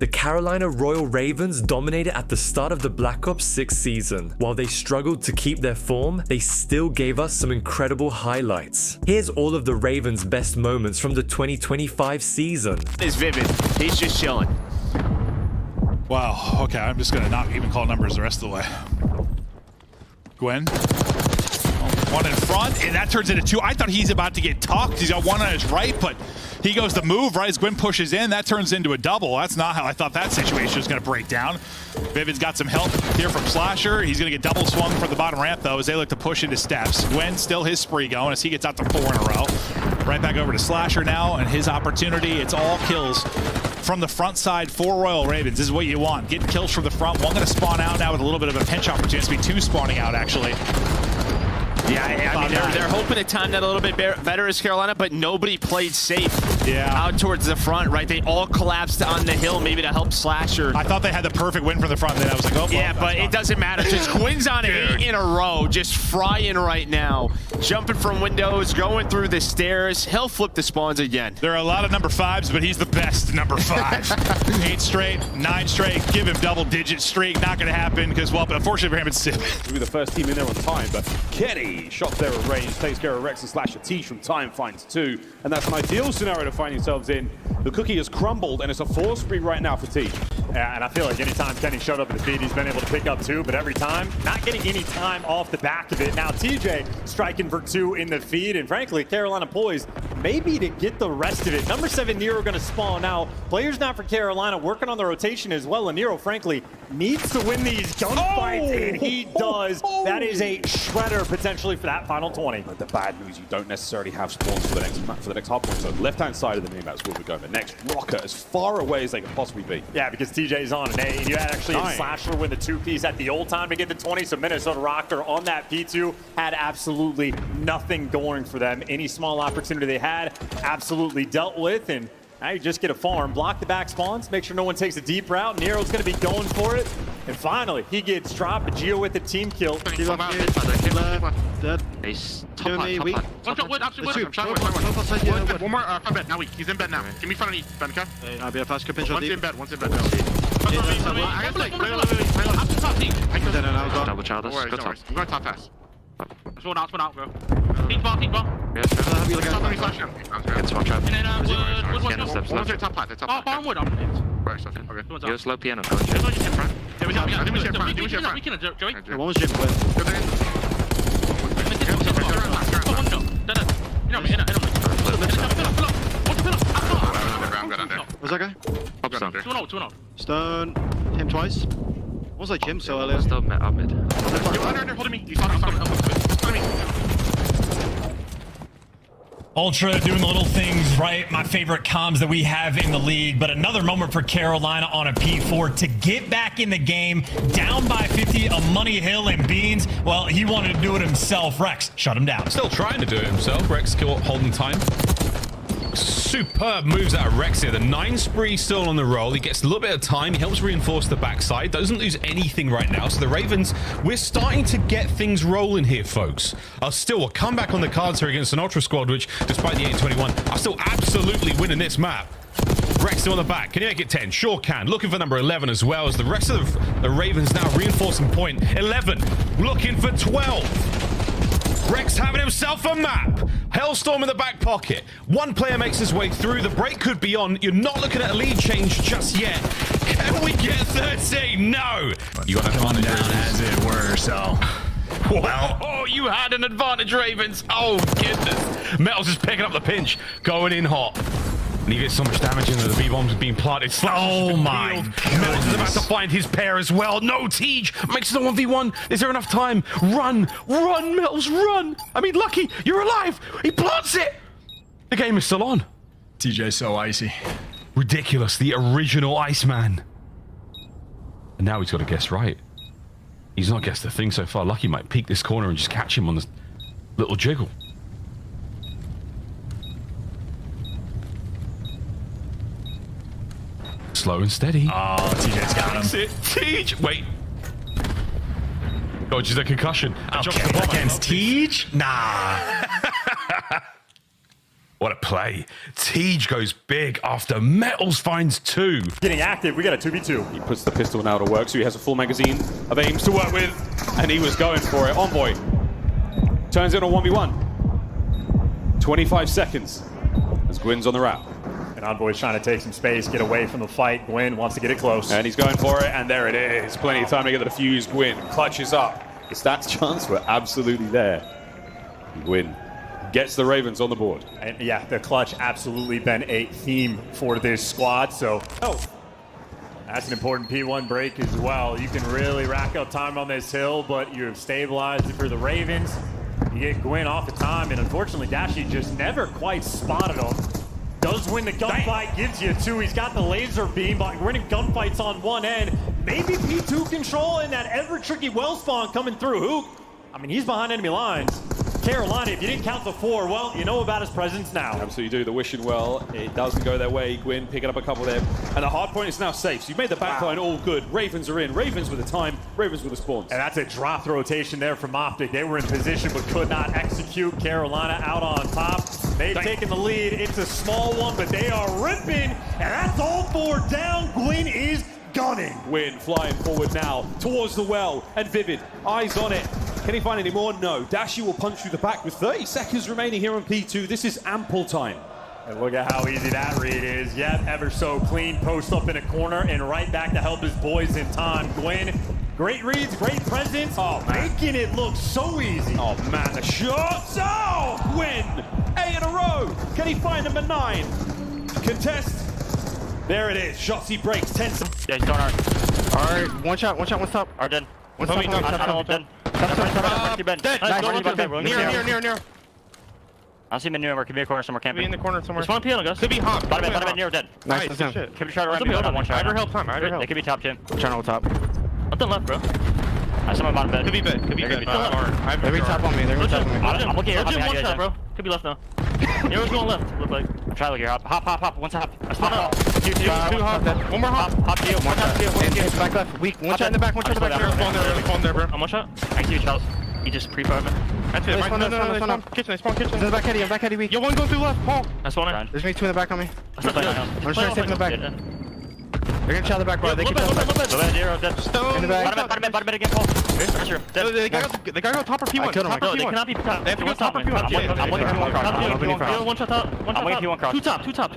The Carolina Royal Ravens dominated at the start of the Black Ops 6 season. While they struggled to keep their form, they still gave us some incredible highlights. Here's all of the Ravens' best moments from the 2025 season. It's Vivid. He's just chilling. Wow, okay, I'm just gonna not even call numbers the rest of the way. Gwinn. One in front, and that turns into two. I thought he's about to get tucked. He's got one on his right, but he goes to move, right? As Gwinn pushes in, that turns into a double. That's not how I thought that situation was gonna break down. Vivid's got some help here from Slasher. He's gonna get double swung from the bottom ramp, though, as they look to push into steps. Gwinn still his spree going as he gets out to 4 in a row. Right back over to Slasher now, and his opportunity. It's all kills from the front side for Royal Ravens. This is what you want. Get kills from the front. One gonna spawn out now with a little bit of a pinch opportunity. It's gonna be 2 spawning out, actually. Yeah, I mean, they're hoping to time that a little bit better as Carolina, but nobody played safe out towards the front, right? They all collapsed on the hill, maybe to help Slasher. I thought they had the perfect win from the front, then I was like, oh, yeah, well, but it doesn't matter. Just Gwynn's on 8 in a row, just frying right now. Jumping from windows, going through the stairs. He'll flip the spawns again. There are a lot of number 5s, but he's the best number 5. 8 straight, 9 straight, give him double-digit streak. Not going to happen because, well, but unfortunately for him, it's Sim. We were the first team in there on time, but Kenny shot there at range, takes care of Rex and Slasher. Teej from time finds 2, and that's an ideal scenario to find yourselves in. The cookie has crumbled, and it's a 4 spree right now for Teej. Yeah, and I feel like anytime Kenny showed up in the feed, he's been able to pick up 2, but every time, not getting any time off the back of it. Now, TJ striking for 2 in the feed, and frankly, Carolina poised maybe to get the rest of it. Number 7, Nero, going to spawn out. Players not for Carolina working on the rotation as well, and Nero, frankly, needs to win these gunfights, and he does. That is a shredder potentially for that final 20. But the bad news, you don't necessarily have spawns for the next hardpoint. So left-hand side of the minimap's where we're going. The next rocker as far away as they can possibly be. Yeah, because TJ's on an A, and you had actually a Slasher win the 2-piece at the old time to get the 20. So Minnesota Rocker on that P2 had absolutely nothing going for them. Any small opportunity they had, absolutely dealt with, and now you just get a farm, block the back spawns, make sure no one takes a deep route. Nero's going to be going for it. And finally, he gets dropped. A Geo with the team kill. Dead. Nice. Top left, weak. One shot wood, absolutely wood. One more, front bed, now weak. He's in bed now. Give me front of me, Ben, okay? I'll be a fast pinch on deep. One's in bed. I got like, up to top team. Double child, I'm going top fast. Spawn out, bro. Pink ball. Yes, Top on me, flash down. Get one trap. And then, wood, One's there, top flat. Oh, bottom wood. Okay. You're slow piano. Yeah, we can, Joey. One was Jim with. What's that guy? 2-0. Stone. Him twice. What was like Jim so earlier? Still up mid. You're under, holding me. Ultra doing the little things right, my favorite comms that we have in the league, but another moment for Carolina on a P4 to get back in the game, down by 50, a Money Hill and Beans. Well, he wanted to do it himself. Rex shut him down. Still trying to do it himself. Rex holding time. Superb moves out of Rex here. The 9 spree still on the roll. He gets a little bit of time. He helps reinforce the backside. Doesn't lose anything right now. So the Ravens, we're starting to get things rolling here, folks. Still a comeback on the cards here against an Ultra squad, which, despite the 8-21, are still absolutely winning this map. Rex still on the back. Can he make it 10? Sure can. Looking for number 11 as well, as the rest of the Ravens now reinforcing point. 11 looking for 12. Rex having himself a map. Hellstorm in the back pocket. One player makes his way through. The break could be on. You're not looking at a lead change just yet. Can we get 13? No. You got an advantage as it were, so. Well, oh, you had an advantage, Ravens. Oh, goodness. Metal's just picking up the pinch. Going in hot. And he gets so much damage into the B-bombs being planted. Oh my God. Metal's is about to find his pair as well. No, Teej makes it a 1v1. Is there enough time? Run, Metals, run. I mean, Lucky, you're alive. He plants it. The game is still on. TJ's so icy. Ridiculous, the original Iceman. And now he's got to guess right. He's not guessed the thing so far. Lucky might peek this corner and just catch him on this little jiggle. Slow and steady. Oh, TJ's got him. Teej, wait. Dodges a concussion. Okay, against Teej? Nah. What a play. Teej goes big after Metals finds 2. Getting active, we got a 2v2. He puts the pistol now to work, so he has a full magazine of aims to work with, and he was going for it. Envoy turns it on a 1v1. 25 seconds as Gwynn's on the route. And Envoy's trying to take some space, get away from the fight. Gwinn wants to get it close. And he's going for it, and there it is. Plenty of time to get the defuse. Gwinn clutches up. The stats chance were absolutely there. Gwinn gets the Ravens on the board. And yeah, the clutch absolutely been a theme for this squad. So, that's an important P1 break as well. You can really rack up time on this hill, but you've stabilized it for the Ravens. You get Gwinn off the time, and unfortunately, TJHaly just never quite spotted him. Does win the gunfight, gives you 2. He's got the laser beam, but winning gunfights on one end. Maybe P2 control and that ever tricky well spawn coming through. Who? I mean, he's behind enemy lines. Carolina, if you didn't count the 4, well, you know about his presence now. Absolutely do. The wishing well, it doesn't go their way. Gwinn picking up a couple there. And the hardpoint is now safe. So you've made the backline all good. Ravens are in. Ravens with the time. Ravens with the spawns. And that's a dropped rotation there from OpTic. They were in position but could not execute. Carolina out on top. They've taken the lead. It's a small one, but they are ripping. And that's all 4 down. Gwinn is gunning. Gwinn flying forward now towards the well. And Vivid, eyes on it. Can he find any more? No. TJHaly will punch through the back with 30 seconds remaining here on P2. This is ample time. And look at how easy that read is. Yep, ever so clean. Post up in a corner and right back to help his boys in time. Gwinn, great reads, great presence. Oh, making it look so easy. Oh, man, the shots. Oh, Gwinn. 8 in a row. Can he find number 9? Contest. There it is. Shots he breaks. 10 seconds. Yeah, he's going hard. Alright, one shot, one stop. Alright, dead. One stop, dead. Near. I see him in near. Could be a corner somewhere. Can't be in the corner somewhere. There's one piano, guys. Could be hot. Bottom bed near dead. Nice. Could be trying to run me on one shot. Either help time. They could be top, Jim. Channel top. Nothing left, bro. I saw my bottom bed. Could be bed. Could be bed. They're top on me. I'm looking here. One shot, bro. Could be left now. Nero's going left. Look like. Try to look here. Hop. One hop. Hop. Two hop. One more hop. Hop to you. One shot. Back left. Weak. One shot in the back. One shot in the back. Phone there, bro. I'm one shot. I see you, Charles. He just pre-fired me. That's it. No. Kitchen. In the back heady. I'm back heady weak. Yo, one going through left. Paul. That's one. There's me 2 in the back on me. I'm just trying to save in the back. They're gonna shot the back, bro. They can shot the back. Stone. In the back. Bottom bed again, Paul. They gotta go top or P1. No, they cannot be top. They have to go top or P1. I'm looking at one cross. One shot top. I'm waiting P1 cross. Two top.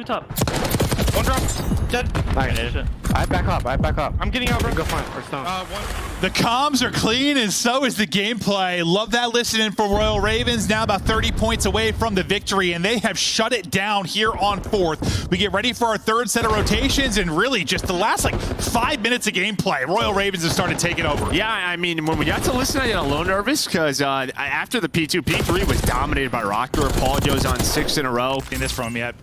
One drop. Dead. Nice. I back up. I'm getting out, bro. Go fine. Or stone. The comms are clean, and so is the gameplay. Love that listening from Royal Ravens. Now about 30 points away from the victory, and they have shut it down here on 4th. We get ready for our 3rd set of rotations, and really just the last 5 minutes of gameplay, Royal Ravens have started taking over. Yeah, I mean, when we got to listen, I got a little nervous because after the P2, P3 was dominated by Rocker. Paul goes on 6 in a row. In this from yet.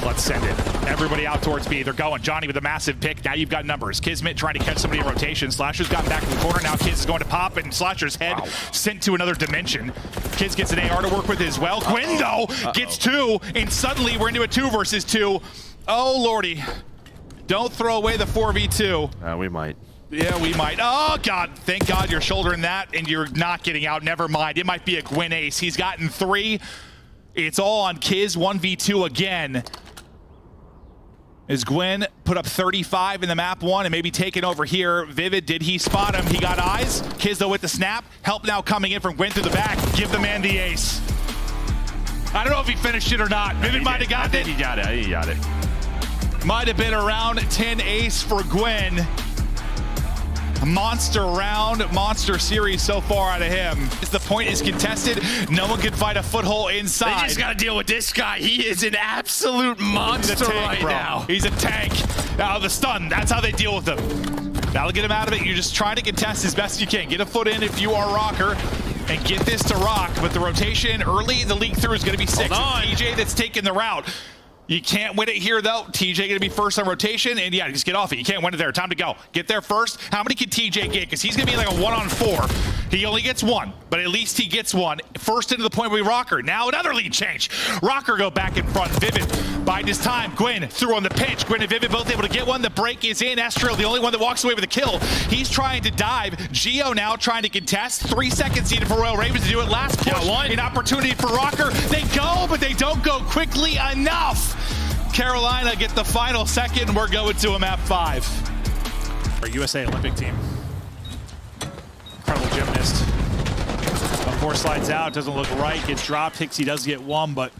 Let's send it. Everybody out towards B. They're going. Johnny with a massive pick. Now you've got numbers. Kismet trying to catch somebody in rotation. Slasher's gotten back in the corner. Now Kids is going to pop, and Slasher's head sent to another dimension. Kids gets an AR to work with as well. Gwinn, though, gets 2, and suddenly we're into a 2 versus 2. Oh, Lordy. Don't throw away the 4v2. We might. Yeah, we might. Oh, God. Thank God you're shouldering that, and you're not getting out. Never mind. It might be a Gwinn ace. He's gotten 3. It's all on Kiz 1v2 again. As Gwinn put up 35 in the map 1 and maybe taking over here. Vivid, did he spot him? He got eyes. Kiz, though, with the snap. Help now coming in from Gwinn through the back. Give the man the ace. I don't know if he finished it or not. Vivid might have got it. He got it. Might have been around 10 ace for Gwinn. Monster round, monster series so far out of him. The point is contested. No one can find a foothold inside. They just got to deal with this guy. He is an absolute monster right now. He's a tank. Now the stun, that's how they deal with him. That'll get him out of it. You're just trying to contest as best you can. Get a foot in if you are Rocker and get this to rock. But the rotation early, the leak through is going to be 6. TJ that's taking the route. You can't win it here, though. TJ going to be first on rotation, and yeah, just get off it. You can't win it there. Time to go. Get there first. How many can TJ get? Because he's going to be like a 1-on-4. He only gets one, but at least he gets one. First into the point with Rocker. Now another lead change. Rocker go back in front. Vivid biding his time. Gwinn through on the pinch. Gwinn and Vivid both able to get one. The break is in. Estrel, the only one that walks away with a kill. He's trying to dive. Geo now trying to contest. 3 seconds needed for Royal Ravens to do it. Last push. An opportunity for Rocker. They go, but they don't go quickly enough. Carolina get the final second. We're going to a map 5. Our USA Olympic team. Incredible gymnast. Of course, slides out. Doesn't look right. Gets dropped. Hixie does get one, but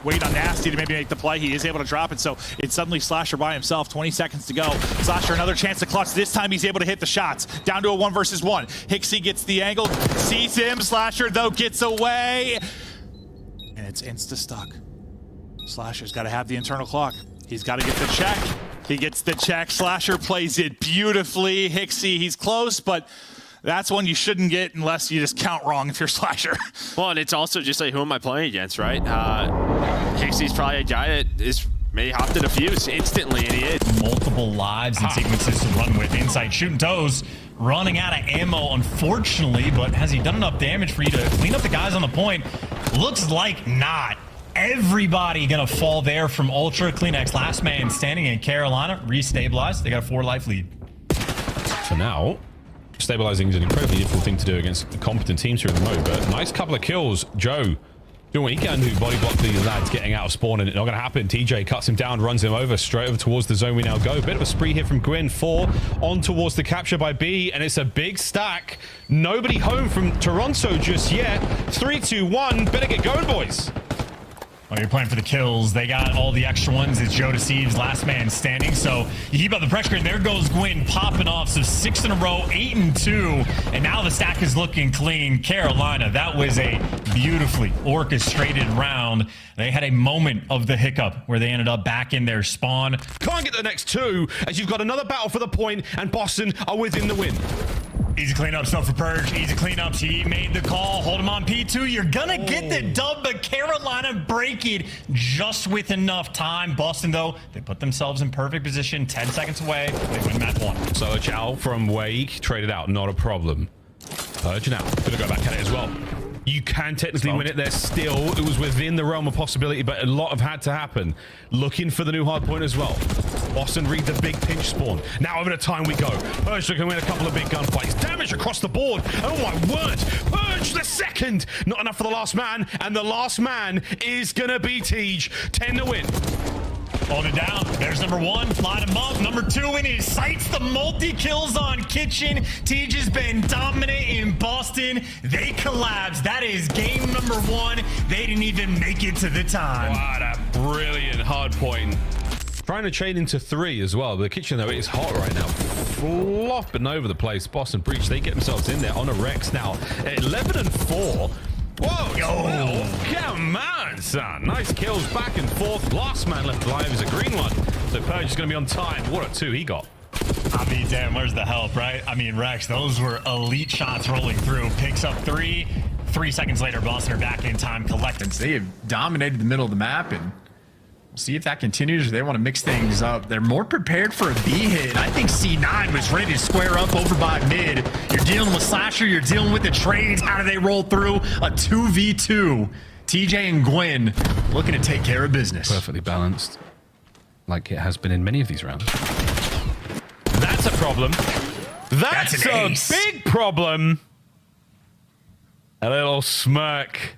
wait on Nasty to maybe make the play. He is able to drop it, so it's suddenly Slasher by himself. 20 seconds to go. Slasher another chance to clutch. This time he's able to hit the shots. Down to a 1 versus 1. Hixie gets the angle. Sees him. Slasher, though, gets away. And it's insta-stuck. Slasher's got to have the internal clock. He's got to get the check. He gets the check. Slasher plays it beautifully. Hixie, he's close, but that's one you shouldn't get unless you just count wrong if you're Slasher. Well, and it's also just like, who am I playing against, right? Hixie's probably a guy that is maybe hopped in a fuse instantly, and he is. Multiple lives and sequences to run with. Inside shooting toes, running out of ammo, unfortunately, but has he done enough damage for you to clean up the guys on the point? Looks like not. Everybody gonna fall there from Ultra. CleanX last man standing in Carolina. Restabilized. They got a 4 life lead. For now, stabilizing is an incredibly difficult thing to do against competent teams here in the mode, but nice couple of kills. Joe doing what he can to body block these lads getting out of spawn, and it's not going to happen. TJ cuts him down, runs him over, straight over towards the zone we now go. Bit of a spree here from Gwinn. 4 on towards the capture by B, and it's a big stack. Nobody home from Toronto just yet. 3, 2, 1. Better get going, boys. Well, you're playing for the kills. They got all the extra ones. It's Joe Deceives, last man standing. So you keep up the pressure, and there goes Gwinn popping off. So 6 in a row, 8 and 2. And now the stack is looking clean. Carolina, that was a beautifully orchestrated round. They had a moment of the hiccup where they ended up back in their spawn. Can't get the next 2 as you've got another battle for the point, and Boston are within the win. Easy cleanups, though, for Purge. Easy cleanups. He made the call. Hold him on P2. You're gonna get the dub, but Carolina break it just with enough time. Boston, though, they put themselves in perfect position. 10 seconds away. They win map 1. So Chow from Wake traded out. Not a problem. Purge now. Gonna go back at it as well. You can technically win it there still. It was within the realm of possibility, but a lot have had to happen. Looking for the new hard point as well. Boston read the big pinch spawn. Now over the time we go. Purge can win a couple of big gunfights. Damage across the board. Oh my word. Purge the second. Not enough for the last man. And the last man is going to be Teej. 10 to win. Hold it down. There's number 1. Line him up. Number 2 in his sights. The multi-kills on Kitchen. Teej has been dominant in Boston. They collapsed. That is game number 1. They didn't even make it to the time. What a brilliant hard point. Trying to chain into 3 as well. The Kitchen, though, it is hot right now. Flopping over the place. Boston Breach, they get themselves in there on a Rex now. 11 and 4. Whoa, yo, come on, son. Nice kills back and forth. Last man left alive is a green one. So Purge is going to be on time. What a 2 he got. I mean, damn, where's the help, right? I mean, Rex, those were elite shots rolling through. Picks up 3. 3 seconds later, Boston are back in time collecting. They have dominated the middle of the map, and we'll see if that continues. They want to mix things up. They're more prepared for a B hit. I think C9 was ready to square up over by mid. You're dealing with Slasher. You're dealing with the trades. How do they roll through? A 2v2. TJ and Gwinn looking to take care of business. Perfectly balanced, like it has been in many of these rounds. That's a problem. That's a ace. Big problem. A little smirk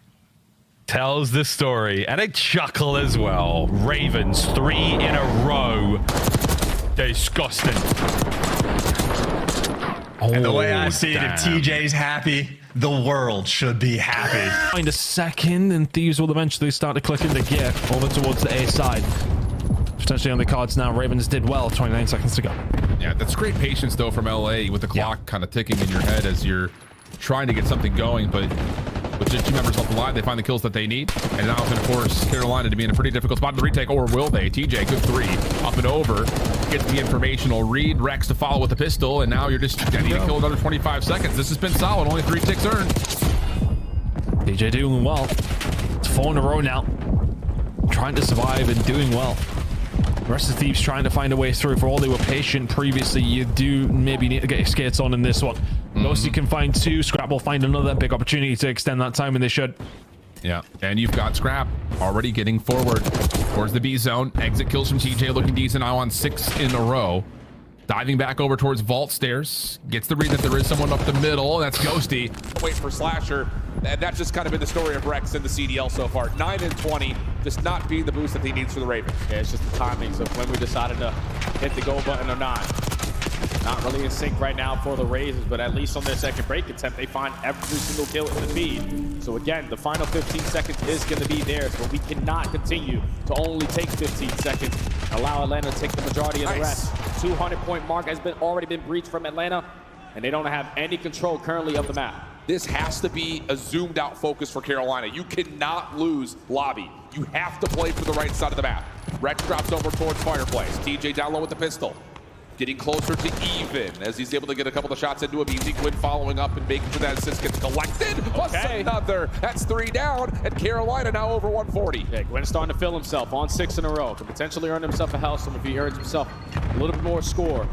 tells the story, and a chuckle as well. Ravens 3 in a row. Disgusting. And the way I see it, if TJ's happy, the world should be happy. Find a second, and Thieves will eventually start to click into gear over towards the A side. Potentially on the cards now. Ravens did well. 29 seconds to go. Yeah, that's great patience, though, from LA with the clock kind of ticking in your head as you're trying to get something going, but with just 2 members off the line, they find the kills that they need, and now it's going to force Carolina to be in a pretty difficult spot in the retake, or will they? TJ, good 3, up and over, gets the informational read, Rex to follow with the pistol, and now you're just getting to kill another 25 seconds. This has been solid, only 3 ticks earned. TJ doing well. It's 4 in a row now. trying to survive and doing well. The rest of the Thieves trying to find a way through. For all they were patient previously, you do maybe need to get your skates on in this one. Ghosty can find 2. Scrap will find another big opportunity to extend that time, and they should. Yeah, and you've got Scrap already getting forward towards the B zone. Exit kills from TJ looking decent now on 6 in a row. Diving back over towards Vault Stairs. Gets the read that there is someone up the middle. That's Ghosty. Wait for Slasher. And that's just kind of been the story of Rex in the CDL so far. 9 and 20, just not being the boost that he needs for the Ravens. Yeah, it's just the timings of when we decided to hit the go button or not. Not really in sync right now for the Ravens, but at least on their second break attempt, they find every single kill in the feed. So again, the final 15 seconds is going to be theirs, but we cannot continue to only take 15 seconds. Allow Atlanta to take the majority of the rest. 200-point mark has already been breached from Atlanta, and they don't have any control currently of the map. This has to be a zoomed out focus for Carolina. You cannot lose lobby. You have to play for the right side of the map. Rex drops over towards Fireplace. TJ down low with the pistol. Getting closer to even as he's able to get a couple of shots into him. Easy Gwinn following up and making sure that assist gets collected. Plus another. That's 3 down, and Carolina now over 140. Yeah, Gwynn's starting to fill himself on 6 in a row. Could potentially earn himself a Hellstorm if he earns himself a little bit more score.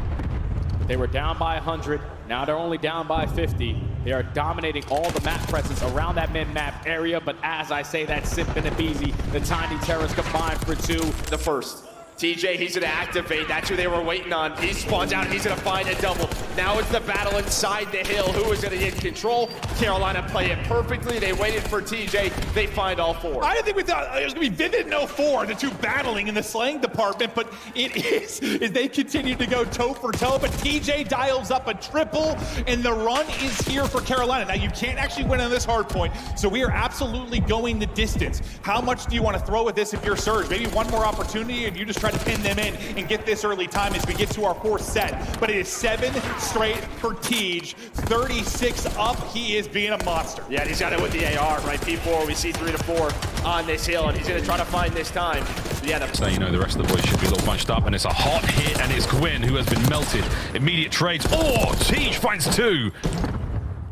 But they were down by 100. Now they're only down by 50. They are dominating all the map presence around that mid-map area. But as I say, that's Sip and Abizi. The Tiny Terrors combined for 2. The first. TJ, he's going to activate. That's who they were waiting on. He spawns out. He's going to find a double. Now it's the battle inside the hill. Who is going to get control? Carolina play it perfectly. They waited for TJ. They find all 4. I didn't think we thought it was going to be Vivid and 04, the 2 battling in the slaying department, but it is they continue to go toe for toe, but TJ dials up a triple, and the run is here for Carolina. Now, you can't actually win on this hard point, so we are absolutely going the distance. How much do you want to throw at this if you're Surge? Maybe one more opportunity, and you just try to pin them in and get this early time as we get to our 4th set. But it is 7 straight for Teej. 36 up. He is being a monster. Yeah, and he's got it with the AR, right? P4, we see 3 to 4 on this hill, and he's going to try to find this time. Yeah, so you know the rest of the boys should be a little bunched up, and it's a hot hit, and it's Gwinn who has been melted. Immediate trades. Oh, Teej finds 2.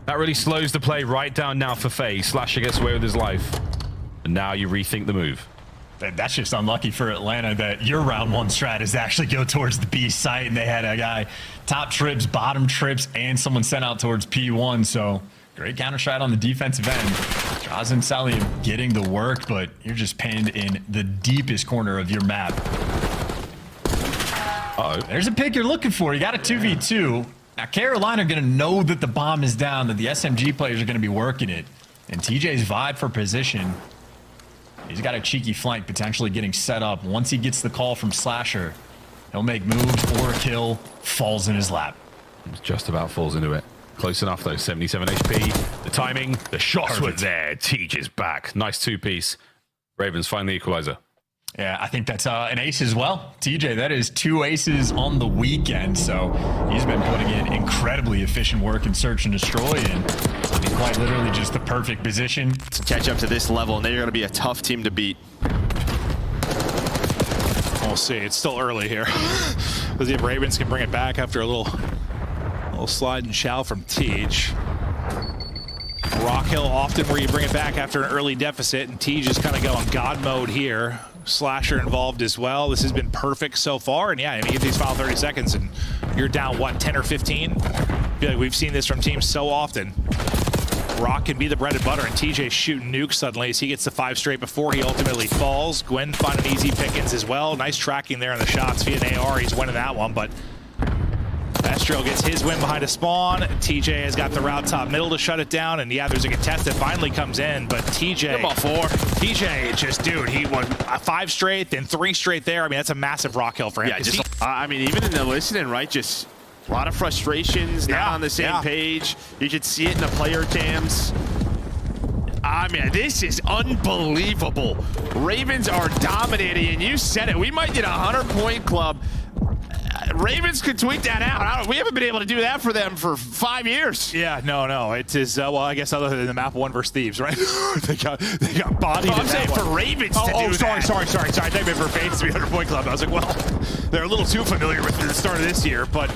That really slows the play right down now for FaZe. Slasher gets away with his life. And now you rethink the move. That's just unlucky for Atlanta that your round 1 strat is actually go towards the B site, and they had a guy top trips, bottom trips, and someone sent out towards P1. So great counter strat on the defensive end. Jaws and Sally getting the work, but you're just pinned in the deepest corner of your map. Uh-oh. There's a pick you're looking for. You got a 2v2. Now Carolina are going to know that the bomb is down, that the SMG players are going to be working it. And TJ's vibe for position. He's got a cheeky flank potentially getting set up. Once he gets the call from Slasher, he'll make moves or a kill, falls in his lap. Just about falls into it. Close enough though, 77 HP. The timing, the shots were there. Teej is back. Nice 2-piece. Ravens find the equalizer. Yeah, I think that's an ace as well. TJ, that is 2 aces on the weekend, so he's been putting in incredibly efficient work in search and destroy, and quite literally just the perfect position to catch up to this level, and they're going to be a tough team to beat. We'll see. It's still early here. Let's see if Ravens can bring it back after a little slide and shout from Teej. Rock Hill often where you bring it back after an early deficit, and Teej is kind of going God mode here. Slasher involved as well. This has been perfect so far, and yeah, I mean, get these final 30 seconds and you're down, what, 10 or 15? I feel like we've seen this from teams so often. Rock can be the bread and butter, and TJ's shooting nukes suddenly as he gets the 5 straight before he ultimately falls. Gwinn finding easy pickings as well. Nice tracking there in the shots via an AR. He's winning that one, but Astro gets his win behind a spawn. TJ has got the route top middle to shut it down, and yeah, there's a contest that finally comes in, but TJ, TJ just, dude, he won 5 straight, then 3 straight there. I mean, that's a massive Rock Hill for him. Yeah, just, I mean, even in the listening, right, just a lot of frustrations, not on the same page. You could see it in the player cams. I mean, this is unbelievable. Ravens are dominating, and you said it. We might get a 100-point club. Ravens could tweet that out. We haven't been able to do that for them for 5 years. Yeah, no. It is, well, I guess other than the map 1 versus Thieves, right? they got bodied. I'm saying for Ravens to do that. Sorry. I thought you meant for FaZe to be 100-point club. I was like, well, they're a little too familiar with the start of this year, but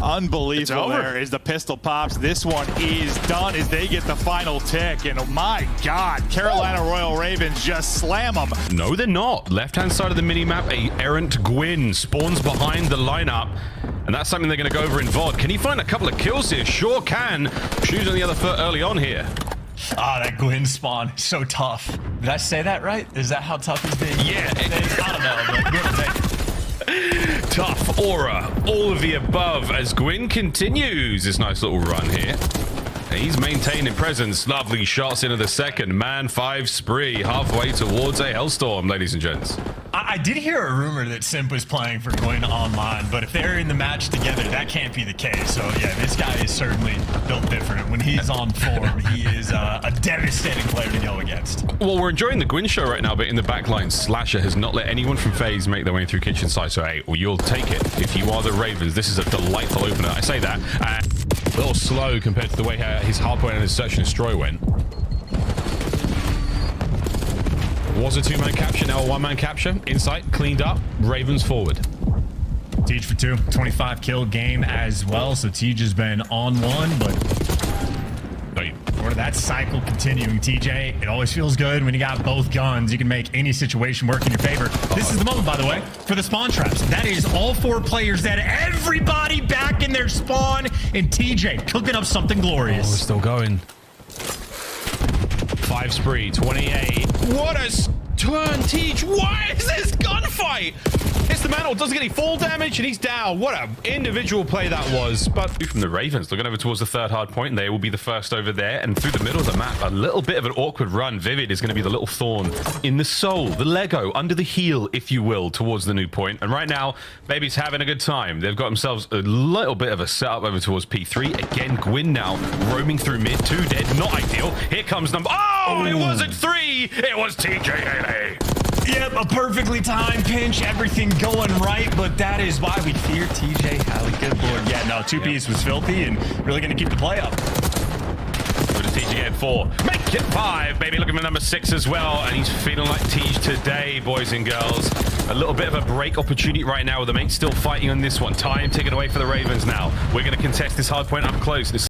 Unbelievable there as the pistol pops. This one is done as they get the final tick. And oh my God, Carolina Royal Ravens just slam them. No, they're not. Left-hand side of the minimap, a errant Gwinn spawns behind the lineup. And that's something they're going to go over in VOD. Can he find a couple of kills here? Sure can. Shoes on the other foot early on here. Ah, that Gwinn spawn is so tough. Did I say that right? Is that how tough he's been? Yeah. I don't know, but good. Tough aura, all of the above as Gwinn continues this nice little run here. He's maintaining presence. Lovely shots into the second. Man 5 spree halfway towards a hellstorm, ladies and gents. I did hear a rumor that Simp was playing for Gwinn online, but if they're in the match together, that can't be the case. So yeah, this guy is certainly built different. When he's on form, he is a devastating player to go against. Well, we're enjoying the Gwinn show right now, but in the backline, Slasher has not let anyone from FaZe make their way through kitchen side. So hey, well, you'll take it if you are the Ravens. This is a delightful opener. I say that. A little slow compared to the way his hardpoint and his search and destroy went. Was a two-man capture, now a one-man capture. Insight, cleaned up, Ravens forward. Teej for 2, 25 kill game as well. So Teej has been on one, but or that cycle continuing. TJ, it always feels good when you got both guns. You can make any situation work in your favor. This is the moment, by the way, for the spawn traps. That is all 4 players dead. Everybody back in their spawn, and TJ cooking up something glorious. Oh, we're still going. 5 spree, 28. What a turn, Teej. Why is this gunfight? Hits the mantle, doesn't get any fall damage, and he's down. What an individual play that was. But from the Ravens, looking over towards the third hard point, and they will be the first over there. And through the middle of the map, a little bit of an awkward run. Vivid is going to be the little thorn in the soul, the Lego, under the heel, if you will, towards the new point. And right now, Baby's having a good time. They've got themselves a little bit of a setup over towards P3. Again, Gwinn now roaming through mid. 2 dead, not ideal. Here comes number... Oh, it wasn't 3. It was TJHaly. Yep, a perfectly timed pinch, everything going right, but that is why we fear TJHaly. Good lord. Yeah, no, 2Ps was filthy and really going to keep the play up. Over to TJ at 4. Make it 5, baby. Looking for number 6 as well, and he's feeling like Teej today, boys and girls. A little bit of a break opportunity right now with the mates still fighting on this one. Time taken away for the Ravens now. We're going to contest this hard point up close. This